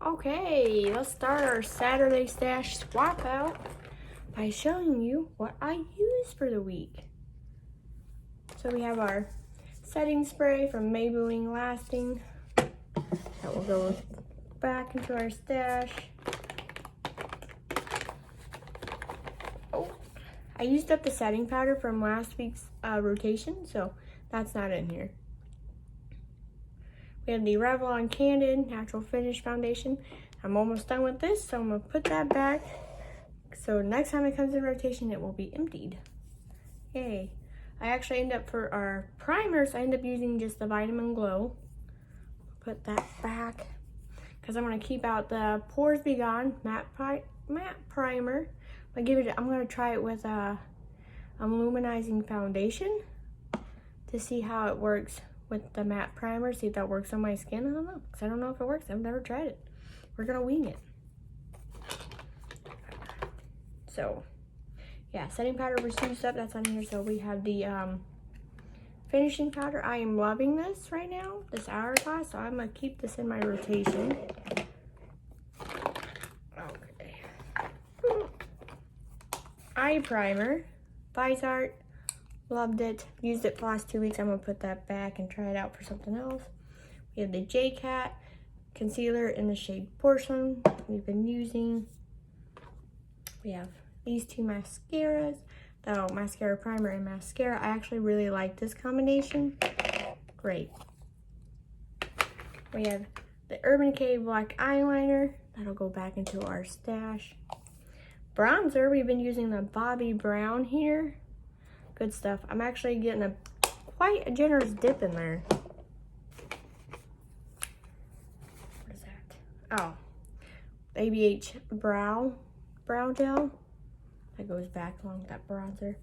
Okay, let's start our Saturday stash swap out by showing you what I use for the week. So we have our setting spray from Maybelline Lasting. That will go back into our stash. Oh, I used up the setting powder from last week's rotation, so that's not in here. We have the Revlon Candid Natural Finish Foundation. I'm almost done with this, so I'm gonna put that back. So next time it comes in rotation, it will be emptied. Yay. I actually end up, for our primers, I end up using just the Vitamin Glow. Put that back, because I'm gonna keep out the Pores Be Gone matte primer. I'm gonna try it with a luminizing foundation to see how it works with the matte primer, see if that works on my skin. I don't know, because I don't know if it works. I've never tried it. We're gonna wing it. So, yeah, setting powder was used up. That's on here. So we have the finishing powder. I am loving this right now, this Hourglass. So I'm gonna keep this in my rotation. Okay. Eye primer, Visart. Loved it. Used it for the last 2 weeks. I'm gonna put that back and try it out for something else. We have the J-Cat concealer in the shade Porcelain we've been using. We have these two mascaras. The mascara primer and mascara. I actually really like this combination. Great. We have the Urban Decay black eyeliner. That'll go back into our stash. Bronzer. We've been using the Bobbi Brown here. Good stuff. I'm actually getting quite a generous dip in there. What is that? Oh, ABH brow gel. That goes back along with that bronzer.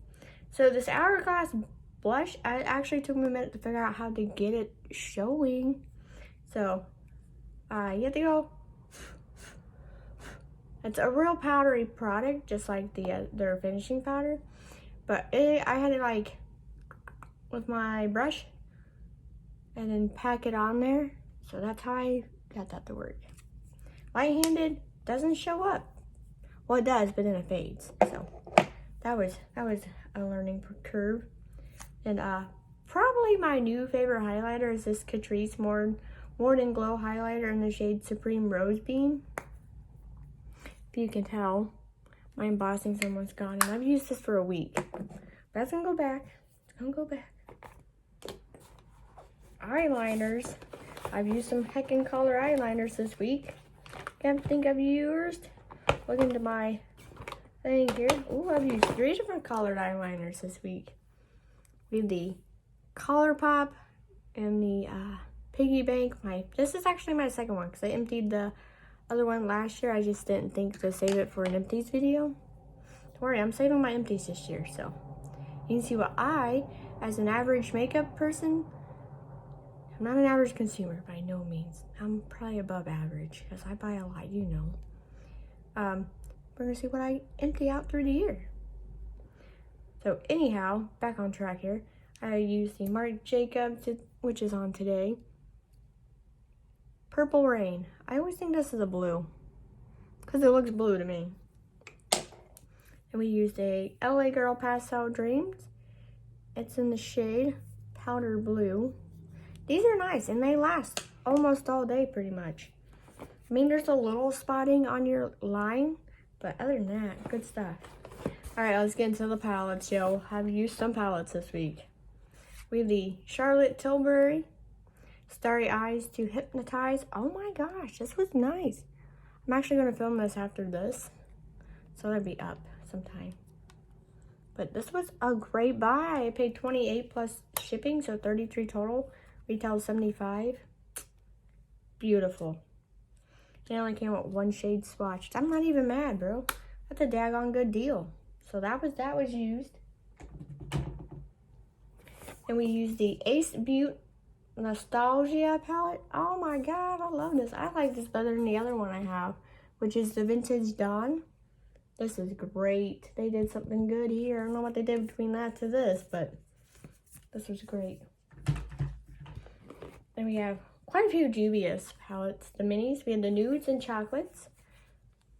So this Hourglass blush, it actually took me a minute to figure out how to get it showing. So you have to go. It's a real powdery product, just like their finishing powder. But I had it with my brush and then pack it on there. So that's how I got that to work. Light-handed doesn't show up. Well, it does, but then it fades. So that was a learning curve. And probably my new favorite highlighter is this Catrice Morning Glow highlighter in the shade Supreme Rose Beam. If you can tell, my embossing's almost gone, and I've used this for a week. But that's gonna go back. It's gonna go back. Eyeliners. I've used some Heckin Color eyeliners this week. Can't think I've used. Look into my thing here. Ooh, I've used 3 different colored eyeliners this week. We have the ColourPop and the Piggy Bank. This is actually my second one, because I emptied the other one last year. I just didn't think to save it for an empties video. Don't worry, I'm saving my empties this year, so you can see what I, as an average makeup person, I'm not an average consumer by no means. I'm probably above average, because I buy a lot, you know. We're gonna see what I empty out through the year. So anyhow, back on track here. I used the Marc Jacobs, which is on today. Purple Rain. I always think this is a blue, because it looks blue to me. And we used a LA Girl Pastel Dreams. It's in the shade Powder Blue. These are nice, and they last almost all day pretty much. I mean, there's a little spotting on your line, but other than that, good stuff. All right, let's get into the palettes, yo. I've used some palettes this week. We have the Charlotte Tilbury Starry Eyes to Hypnotize. Oh my gosh, this was nice. I'm actually going to film this after this, so that'll be up sometime. But this was a great buy. I paid $28 plus shipping, so $33 total. Retail $75. Beautiful. It only came with 1 shade swatched. I'm not even mad, bro. That's a daggone good deal. So that was used. And we used the Ace Beauty Nostalgia palette. Oh my god, I love this. I like this better than the other one I have, which is the Vintage Dawn. This is great. They did something good here. I don't know what they did between that to this, but this was great. Then we have quite a few Juvia's palettes. The minis, we had the nudes and chocolates,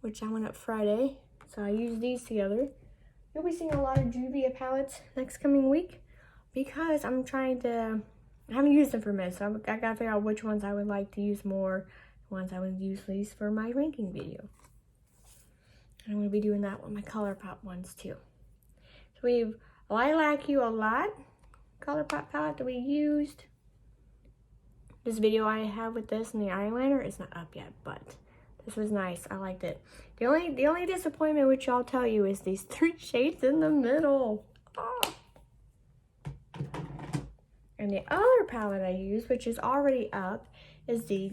which I went up Friday. So I used these together. You'll be seeing a lot of Juvia palettes next coming week because I'm trying to, I haven't used them for minutes, so I gotta figure out which ones I would like to use more, ones I would use least for my ranking video. And I'm gonna be doing that with my ColourPop ones too. So we have Lilac You a Lot ColourPop palette that we used. This video I have with this and the eyeliner is not up yet, but this was nice. I liked it. The only disappointment, which I'll tell you, is these 3 shades in the middle. Oh. And the other palette I use, which is already up, is the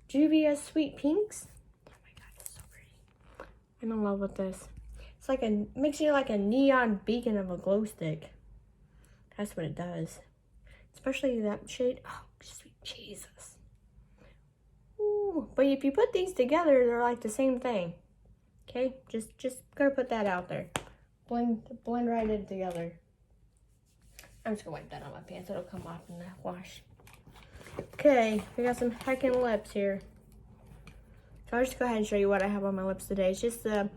Juvia Sweet Pinks. Oh my god, it's so pretty. I'm in love with this. It's like makes you like a neon beacon of a glow stick. That's what it does. Especially that shade. Oh, sweet Jesus. Ooh. But if you put these together, they're like the same thing. Okay, just gonna put that out there. Blend right in together. I'm just gonna wipe that on my pants. It'll come off in the wash. Okay, we got some heckin' lips here. So I'll just go ahead and show you what I have on my lips today. It's just the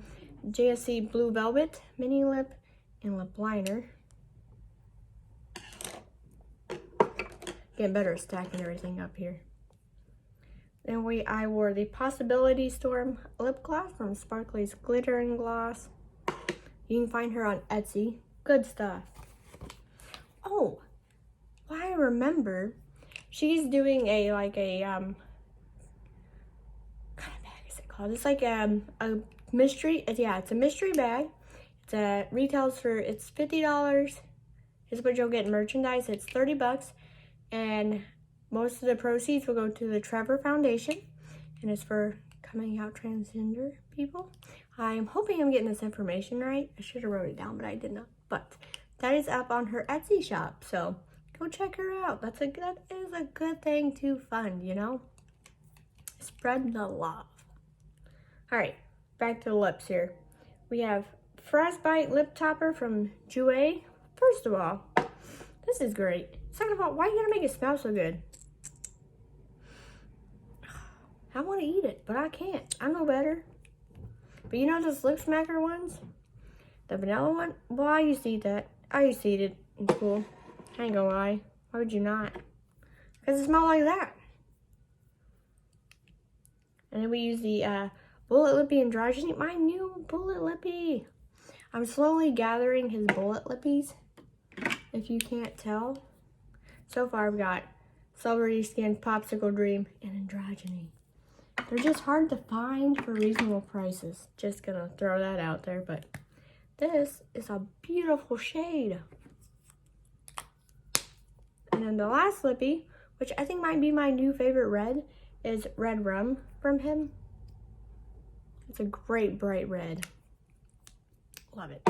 JSC Blue Velvet mini lip and lip liner. Getting better at stacking everything up here. Then I wore the Possibility Storm lip gloss from Sparkly's Glitter and Gloss. You can find her on Etsy. Good stuff. Oh, well, I remember she's doing a what kind of bag is it called? It's like a mystery. Yeah, it's a mystery bag. It retails for, it's $50. Is what you'll get in merchandise. It's $30. And most of the proceeds will go to the Trevor Foundation, and it's for coming out transgender people. I'm hoping I'm getting this information right. I should have wrote it down, but I did not. But that is up on her Etsy shop, so go check her out. That is a good thing to fund, you know? Spread the love. All right, back to the lips here. We have Frostbite Lip Topper from Jouer. First of all, this is great. Second of all, why are you gonna make it smell so good? I want to eat it, but I can't. I know better. But you know those Lip Smacker ones? The vanilla one? Well, I used to eat that. I used to eat it in school. I ain't gonna lie. Why would you not? Because it smells like that. And then we use the Bullet Lippy Androgyny. My new Bullet Lippy. I'm slowly gathering his Bullet Lippies, if you can't tell. So far, I've got Celebrity Skin, Popsicle Dream, and Androgyny. They're just hard to find for reasonable prices. Just gonna throw that out there, but this is a beautiful shade. And then the last lippy, which I think might be my new favorite red, is Red Rum from him. It's a great bright red. Love it.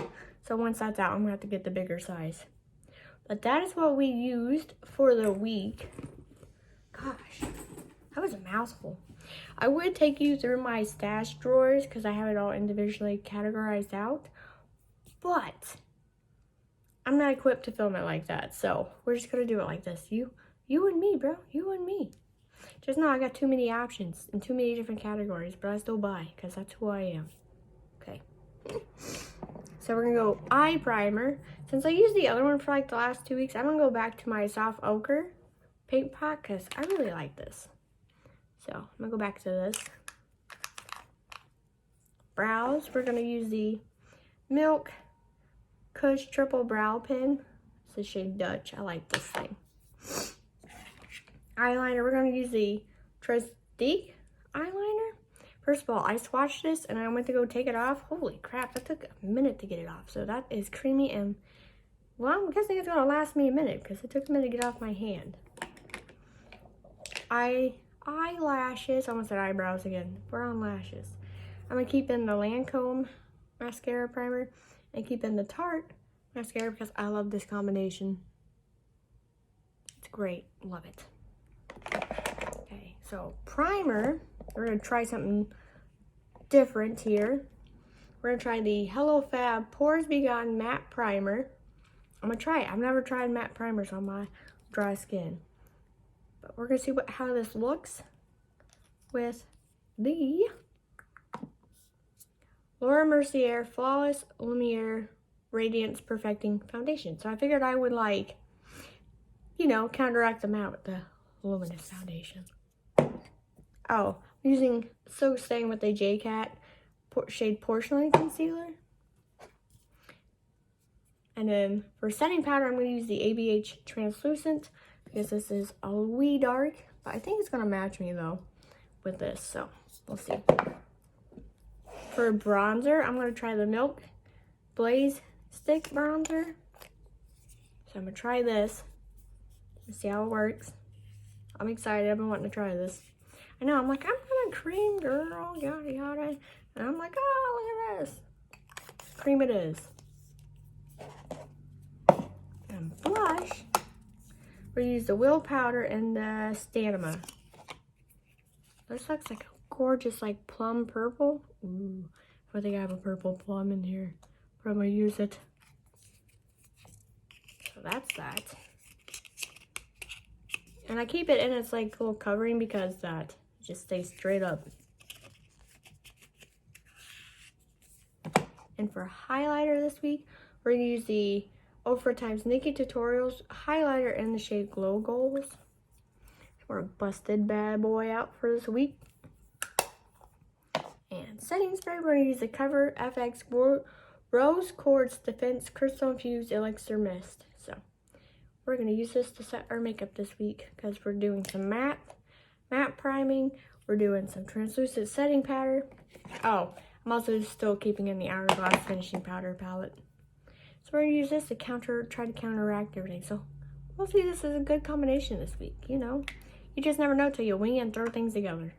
So once that's out, I'm gonna have to get the bigger size. But that is what we used for the week. Gosh, that was a mouthful. I would take you through my stash drawers because I have it all individually categorized out. But I'm not equipped to film it like that. So we're just going to do it like this. You and me, bro. You and me. Just know I got too many options and too many different categories. But I still buy because that's who I am. Okay. So we're going to go eye primer. Since I used the other one for like the last 2 weeks, I'm going to go back to my soft ochre paint pot because I really like this. So I'm going to go back to this. Brows, we're going to use the Milk Kush Triple Brow Pen. It's the shade Dutch. I like this thing. Eyeliner, we're going to use the Trestique eyeliner. First of all, I swatched this and I went to go take it off. Holy crap, that took a minute to get it off. So that is creamy and, well, I'm guessing it's going to last me a minute because it took a minute to get off my hand. Eyelashes, I almost said eyebrows again. We're on lashes. I'm going to keep in the Lancome mascara primer and keep in the Tarte mascara because I love this combination. It's great. Love it. Okay, so primer. We're going to try something different here. We're going to try the Hello Fab Pores Be Gone Matte Primer. I'm going to try it. I've never tried matte primers on my dry skin. But we're gonna see how this looks with the Laura Mercier Flawless Lumiere Radiance Perfecting Foundation. So I figured I would, like, you know, counteract them out with the Luminous Foundation. Oh, I'm using staying with the JCat shade Porcelain Concealer. And then for setting powder, I'm going to use the ABH Translucent because this is a wee dark. But I think it's going to match me, though, with this. So we'll see. For bronzer, I'm going to try the Milk Blaze Stick Bronzer. So I'm going to try this and see how it works. I'm excited. I've been wanting to try this. I know, I'm like, I'm gonna cream, girl, yada yada. And I'm like, oh, look at this. Cream it is. And blush, we're gonna use the Will Powder and the Stanima. This looks like a gorgeous, like, plum purple. Ooh, I think I have a purple plum in here, but I'm gonna use it. So that's that. And I keep it in its, like, little covering because that just stays straight up. And for highlighter this week, we're going to use the Ofra x Nikkie Tutorials highlighter in the shade Glow Goals. We're a busted bad boy out for this week. And setting spray, we're going to use the Cover FX Rose Quartz Defense Crystal Infused Elixir Mist. So we're going to use this to set our makeup this week because we're doing some matte priming. We're doing some translucent setting powder. Oh, I'm also still keeping in the Hourglass finishing powder palette. So we're going to use this to try to counteract everything. So we'll see, this is a good combination this week, you know. You just never know till you wing it and throw things together.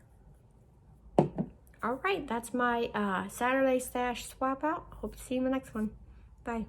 All right, that's my Saturday stash swap out. Hope to see you in the next one. Bye.